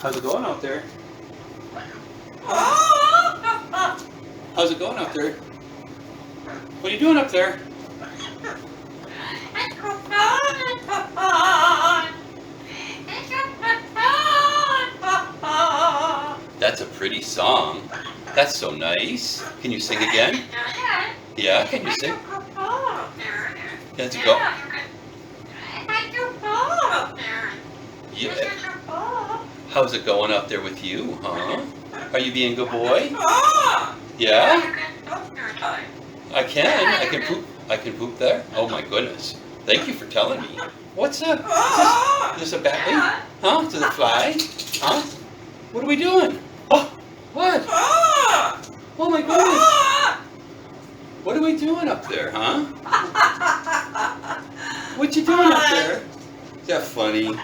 How's it going out there? How's it going out there? What are you doing up there? That's a pretty song. That's so nice. Can you sing again? Yeah, can you sing? Let's go. Yeah. How's it going up there with you, huh? Are you being a good boy? Yeah? I can poop. I can poop there? Oh my goodness. Thank you for telling me. What's up? Is this a bat? Huh? Is it a fly? Huh? What are we doing? Oh, what? Oh my goodness. What are we doing up there, huh? What you doing up there? Is that funny?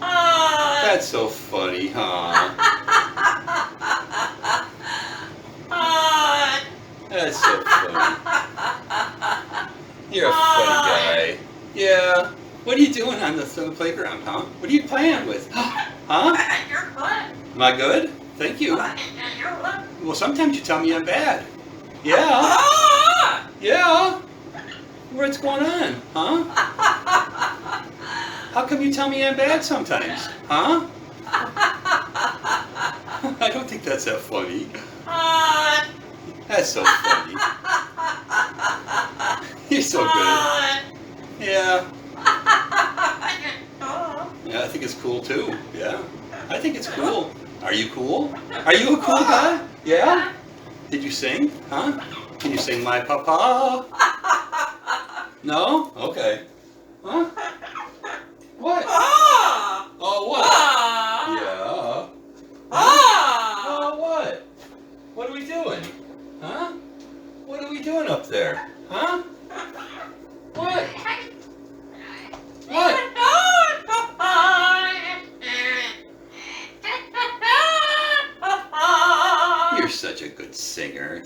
That's so funny, huh? That's so funny. You're a funny guy. Yeah. What are you doing on the playground, huh? What are you playing with? Huh? Am I good? Thank you. Well, sometimes you tell me I'm bad. Yeah. Yeah. What's going on, huh? How come you tell me I'm bad sometimes, huh? I don't think that's that funny. That's so funny. You're so good. Yeah. Yeah, I think it's cool too. Yeah. I think it's cool. Are you cool? Are you a cool guy? Yeah? Did you sing? Huh? Can you sing My Papa? No? Okay. Huh? What? Oh, what? Yeah. Oh, what? What are we doing? Huh? What are we doing up there? Huh? What? What? You're such a good singer.